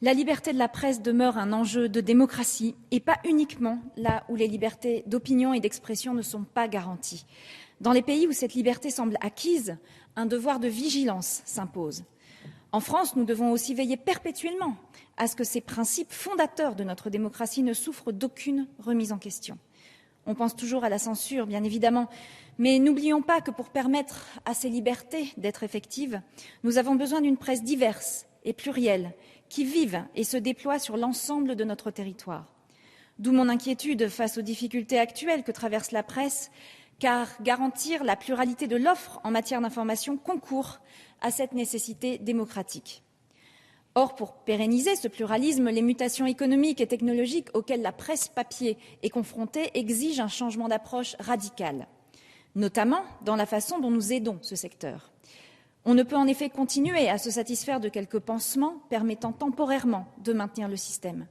La liberté de la presse demeure un enjeu de démocratie et pas uniquement là où les libertés d'opinion et d'expression ne sont pas garanties. Dans les pays où cette liberté semble acquise, un devoir de vigilance s'impose. En France, nous devons aussi veiller perpétuellement à ce que ces principes fondateurs de notre démocratie ne souffrent d'aucune remise en question. On pense toujours à la censure, bien évidemment, mais n'oublions pas que pour permettre à ces libertés d'être effectives, nous avons besoin d'une presse diverse et plurielle, qui vive et se déploie sur l'ensemble de notre territoire. D'où mon inquiétude face aux difficultés actuelles que traverse la presse, car garantir la pluralité de l'offre en matière d'information concourt à cette nécessité démocratique. Or, pour pérenniser ce pluralisme, les mutations économiques et technologiques auxquelles la presse papier est confrontée exigent un changement d'approche radical, notamment dans la façon dont nous aidons ce secteur. On ne peut en effet continuer à se satisfaire de quelques pansements permettant temporairement de maintenir le système.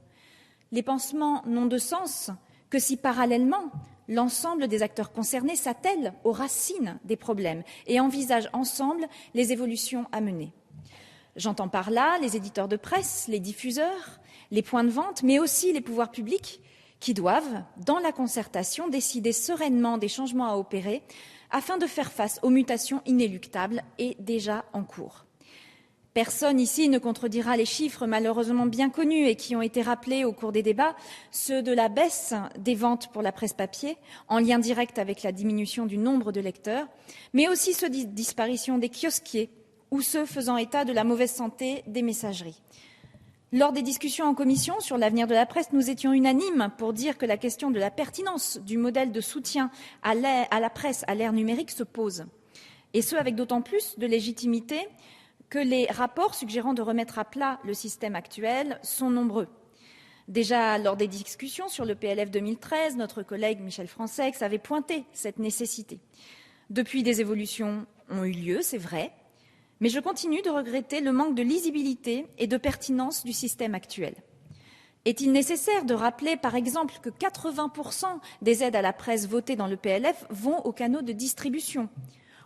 Les pansements n'ont de sens que si parallèlement l'ensemble des acteurs concernés s'attellent aux racines des problèmes et envisagent ensemble les évolutions à mener. J'entends par là les éditeurs de presse, les diffuseurs, les points de vente, mais aussi les pouvoirs publics qui doivent, dans la concertation, décider sereinement des changements à opérer afin de faire face aux mutations inéluctables et déjà en cours. Personne ici ne contredira les chiffres malheureusement bien connus et qui ont été rappelés au cours des débats, ceux de la baisse des ventes pour la presse papier, en lien direct avec la diminution du nombre de lecteurs, mais aussi ceux de disparition des kiosquiers ou ceux faisant état de la mauvaise santé des messageries. Lors des discussions en commission sur l'avenir de la presse, nous étions unanimes pour dire que la question de la pertinence du modèle de soutien à la presse à l'ère numérique se pose. Et ce, avec d'autant plus de légitimité que les rapports suggérant de remettre à plat le système actuel sont nombreux. Déjà, lors des discussions sur le PLF 2013, notre collègue Michel Francex avait pointé cette nécessité. Depuis, des évolutions ont eu lieu, c'est vrai, mais je continue de regretter le manque de lisibilité et de pertinence du système actuel. Est-il nécessaire de rappeler, par exemple, que 80% des aides à la presse votées dans le PLF vont aux canaux de distribution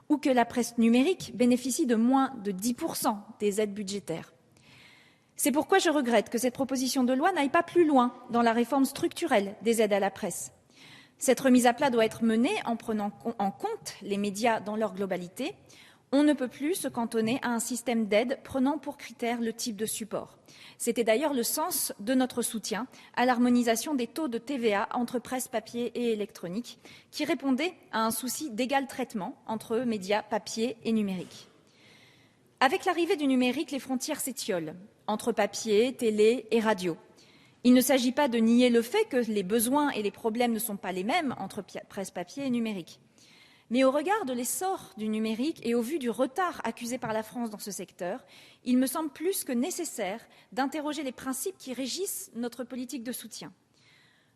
ou que la presse numérique bénéficie de moins de 10% des aides budgétaires? C'est pourquoi je regrette que cette proposition de loi n'aille pas plus loin dans la réforme structurelle des aides à la presse. Cette remise à plat doit être menée en prenant en compte les médias dans leur globalité. On ne peut plus se cantonner à un système d'aide prenant pour critère le type de support. C'était d'ailleurs le sens de notre soutien à l'harmonisation des taux de TVA entre presse papier et électronique, qui répondait à un souci d'égal traitement entre médias papier et numérique. Avec l'arrivée du numérique, les frontières s'étiolent entre papier, télé et radio. Il ne s'agit pas de nier le fait que les besoins et les problèmes ne sont pas les mêmes entre presse papier et numérique. Mais au regard de l'essor du numérique et au vu du retard accusé par la France dans ce secteur, il me semble plus que nécessaire d'interroger les principes qui régissent notre politique de soutien.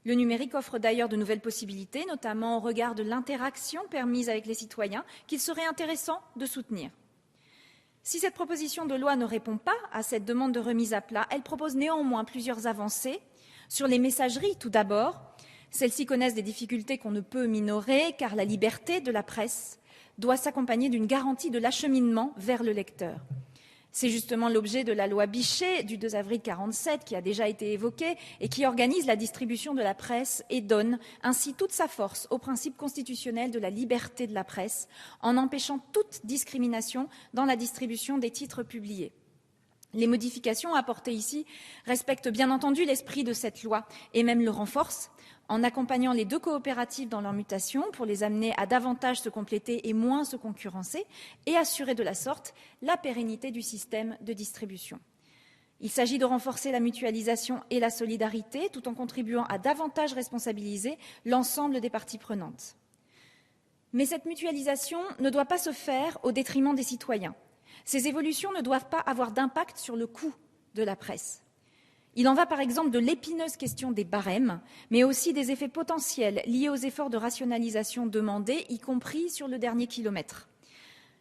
Le numérique offre d'ailleurs de nouvelles possibilités, notamment au regard de l'interaction permise avec les citoyens, qu'il serait intéressant de soutenir. Si cette proposition de loi ne répond pas à cette demande de remise à plat, elle propose néanmoins plusieurs avancées. Sur les messageries, tout d'abord, celles-ci connaissent des difficultés qu'on ne peut minorer, car la liberté de la presse doit s'accompagner d'une garantie de l'acheminement vers le lecteur. C'est justement l'objet de la loi Bichet du 2 avril 1947 qui a déjà été évoquée et qui organise la distribution de la presse et donne ainsi toute sa force au principe constitutionnel de la liberté de la presse en empêchant toute discrimination dans la distribution des titres publiés. Les modifications apportées ici respectent bien entendu l'esprit de cette loi et même le renforcent en accompagnant les deux coopératives dans leur mutation pour les amener à davantage se compléter et moins se concurrencer et assurer de la sorte la pérennité du système de distribution. Il s'agit de renforcer la mutualisation et la solidarité tout en contribuant à davantage responsabiliser l'ensemble des parties prenantes. Mais cette mutualisation ne doit pas se faire au détriment des citoyens. Ces évolutions ne doivent pas avoir d'impact sur le coût de la presse. Il en va par exemple de l'épineuse question des barèmes, mais aussi des effets potentiels liés aux efforts de rationalisation demandés, y compris sur le dernier kilomètre.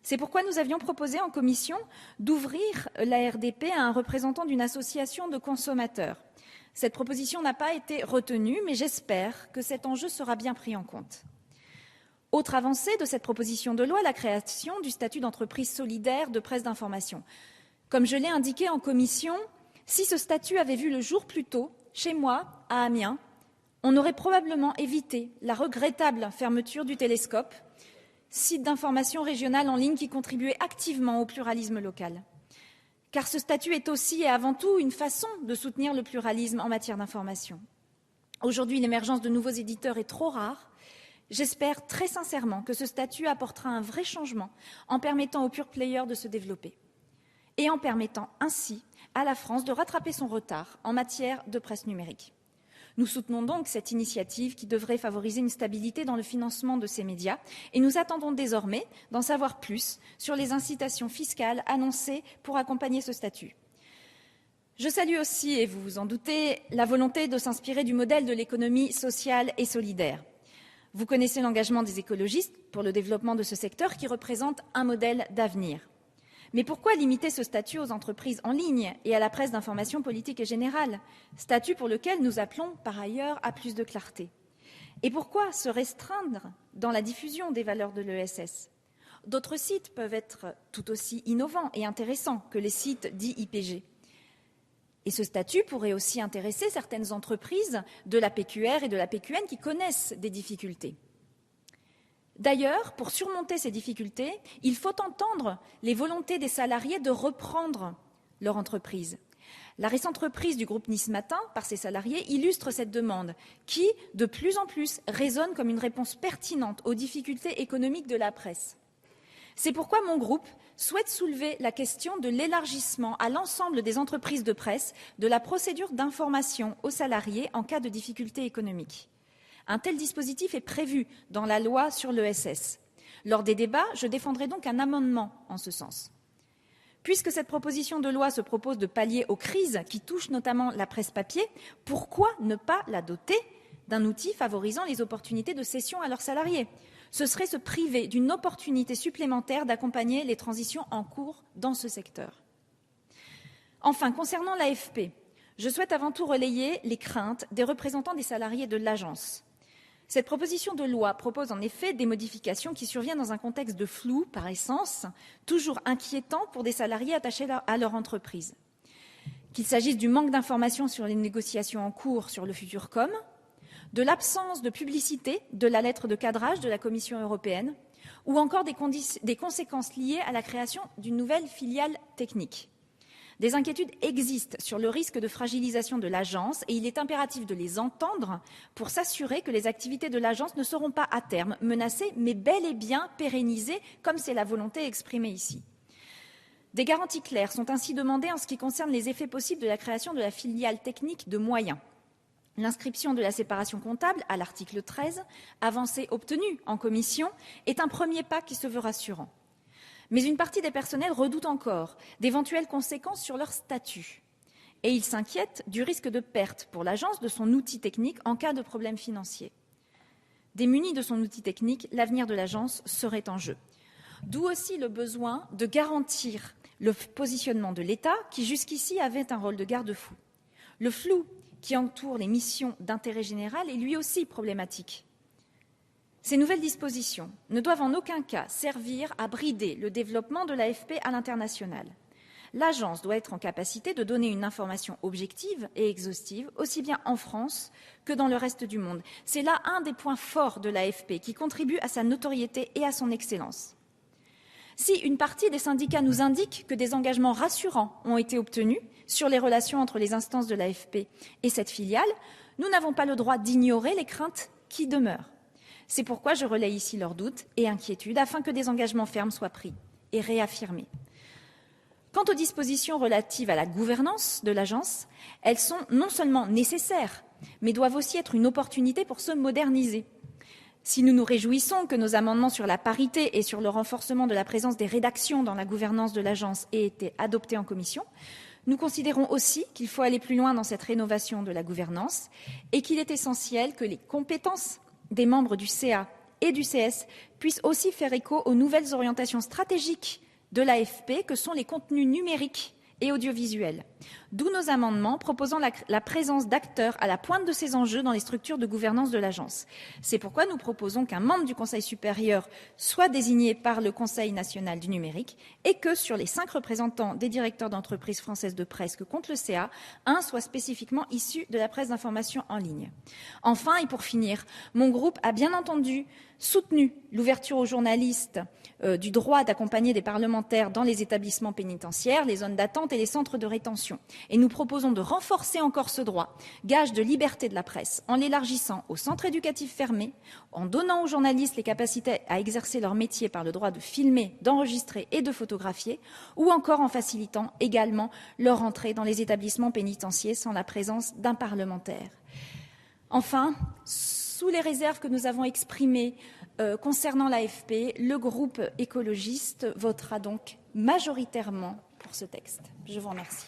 C'est pourquoi nous avions proposé en commission d'ouvrir la RDP à un représentant d'une association de consommateurs. Cette proposition n'a pas été retenue, mais j'espère que cet enjeu sera bien pris en compte. Autre avancée de cette proposition de loi, la création du statut d'entreprise solidaire de presse d'information. Comme je l'ai indiqué en commission, si ce statut avait vu le jour plus tôt, chez moi, à Amiens, on aurait probablement évité la regrettable fermeture du Télescope, site d'information régionale en ligne qui contribuait activement au pluralisme local. Car ce statut est aussi et avant tout une façon de soutenir le pluralisme en matière d'information. Aujourd'hui, l'émergence de nouveaux éditeurs est trop rare. J'espère très sincèrement que ce statut apportera un vrai changement en permettant aux pure players de se développer et en permettant ainsi à la France de rattraper son retard en matière de presse numérique. Nous soutenons donc cette initiative qui devrait favoriser une stabilité dans le financement de ces médias et nous attendons désormais d'en savoir plus sur les incitations fiscales annoncées pour accompagner ce statut. Je salue aussi, et vous vous en doutez, la volonté de s'inspirer du modèle de l'économie sociale et solidaire. Vous connaissez l'engagement des écologistes pour le développement de ce secteur qui représente un modèle d'avenir. Mais pourquoi limiter ce statut aux entreprises en ligne et à la presse d'information politique et générale, statut pour lequel nous appelons par ailleurs à plus de clarté? Et pourquoi se restreindre dans la diffusion des valeurs de l'ESS? D'autres sites peuvent être tout aussi innovants et intéressants que les sites dits IPG. Et ce statut pourrait aussi intéresser certaines entreprises de la PQR et de la PQN qui connaissent des difficultés. D'ailleurs, pour surmonter ces difficultés, il faut entendre les volontés des salariés de reprendre leur entreprise. La récente reprise du groupe Nice Matin par ses salariés illustre cette demande qui, de plus en plus, résonne comme une réponse pertinente aux difficultés économiques de la presse. C'est pourquoi mon groupe souhaite soulever la question de l'élargissement à l'ensemble des entreprises de presse de la procédure d'information aux salariés en cas de difficultés économiques. Un tel dispositif est prévu dans la loi sur l'ESS. Lors des débats, je défendrai donc un amendement en ce sens. Puisque cette proposition de loi se propose de pallier aux crises qui touchent notamment la presse papier, pourquoi ne pas la doter d'un outil favorisant les opportunités de cession à leurs salariés? Ce serait se priver d'une opportunité supplémentaire d'accompagner les transitions en cours dans ce secteur. Enfin, concernant l'AFP, je souhaite avant tout relayer les craintes des représentants des salariés de l'agence. Cette proposition de loi propose en effet des modifications qui surviennent dans un contexte de flou, par essence, toujours inquiétant pour des salariés attachés à leur entreprise. Qu'il s'agisse du manque d'informations sur les négociations en cours sur le futur com, de l'absence de publicité de la lettre de cadrage de la Commission européenne, ou encore des conséquences liées à la création d'une nouvelle filiale technique. Des inquiétudes existent sur le risque de fragilisation de l'agence et il est impératif de les entendre pour s'assurer que les activités de l'agence ne seront pas à terme menacées, mais bel et bien pérennisées, comme c'est la volonté exprimée ici. Des garanties claires sont ainsi demandées en ce qui concerne les effets possibles de la création de la filiale technique de moyens. L'inscription de la séparation comptable à l'article 13, avancée obtenue en commission, est un premier pas qui se veut rassurant. Mais une partie des personnels redoute encore d'éventuelles conséquences sur leur statut. Et ils s'inquiètent du risque de perte pour l'agence de son outil technique en cas de problème financier. Démunie de son outil technique, l'avenir de l'agence serait en jeu. D'où aussi le besoin de garantir le positionnement de l'État qui jusqu'ici avait un rôle de garde-fou. Le flou qui entoure les missions d'intérêt général est lui aussi problématique. Ces nouvelles dispositions ne doivent en aucun cas servir à brider le développement de l'AFP à l'international. L'agence doit être en capacité de donner une information objective et exhaustive, aussi bien en France que dans le reste du monde. C'est là un des points forts de l'AFP qui contribue à sa notoriété et à son excellence. Si une partie des syndicats nous indique que des engagements rassurants ont été obtenus sur les relations entre les instances de l'AFP et cette filiale, nous n'avons pas le droit d'ignorer les craintes qui demeurent. C'est pourquoi je relaie ici leurs doutes et inquiétudes afin que des engagements fermes soient pris et réaffirmés. Quant aux dispositions relatives à la gouvernance de l'agence, elles sont non seulement nécessaires, mais doivent aussi être une opportunité pour se moderniser. Si nous nous réjouissons que nos amendements sur la parité et sur le renforcement de la présence des rédactions dans la gouvernance de l'agence aient été adoptés en commission, nous considérons aussi qu'il faut aller plus loin dans cette rénovation de la gouvernance et qu'il est essentiel que les compétences des membres du CA et du CS puissent aussi faire écho aux nouvelles orientations stratégiques de l'AFP que sont les contenus numériques et audiovisuels. D'où nos amendements proposant la présence d'acteurs à la pointe de ces enjeux dans les structures de gouvernance de l'agence. C'est pourquoi nous proposons qu'un membre du Conseil supérieur soit désigné par le Conseil national du numérique et que sur les 5 représentants des directeurs d'entreprises françaises de presse que compte le CA, un soit spécifiquement issu de la presse d'information en ligne. Enfin, et pour finir, mon groupe a bien entendu soutenu l'ouverture aux journalistes du droit d'accompagner des parlementaires dans les établissements pénitentiaires, les zones d'attente et les centres de rétention. Et nous proposons de renforcer encore ce droit, gage de liberté de la presse, en l'élargissant aux centres éducatifs fermés, en donnant aux journalistes les capacités à exercer leur métier par le droit de filmer, d'enregistrer et de photographier, ou encore en facilitant également leur entrée dans les établissements pénitentiaires sans la présence d'un parlementaire. Enfin, sous les réserves que nous avons exprimées concernant l'AFP, le groupe écologiste votera donc majoritairement pour ce texte. Je vous remercie.